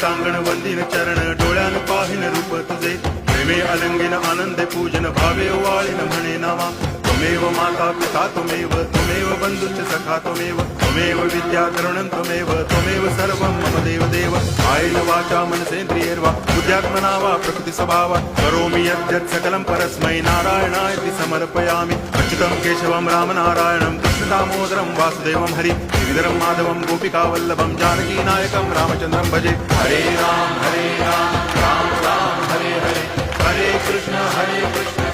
देवतांगण वंदिन चरण डोळ्यान पाहिन रूप तुझे प्रेमे अलंगिन आनंदे पूजन भावे ओवाळीन म्हणे नावा त्वमेव माता पिता त्वमेव बंधुश्च सखा त्वमेव विद्या द्रविणं त्वमेव सर्वं मम देव कायेन वाचा मनसेन्द्रियैर्वा बुद्ध्यात्मना वा प्रकृति स्वभावात् करोमि यद्यत् सकलं परस्मै नारायणायति समर्पयामि अच्युतं केशवं रामनारायणं कृष्णदामोदरं वासुदेवं हरि श्रीधरं माधवं गोपिकावल्लभं जानकीनायकं रामचन्द्रं भजे हरे राम राम राम हरे हरे हरे कृष्ण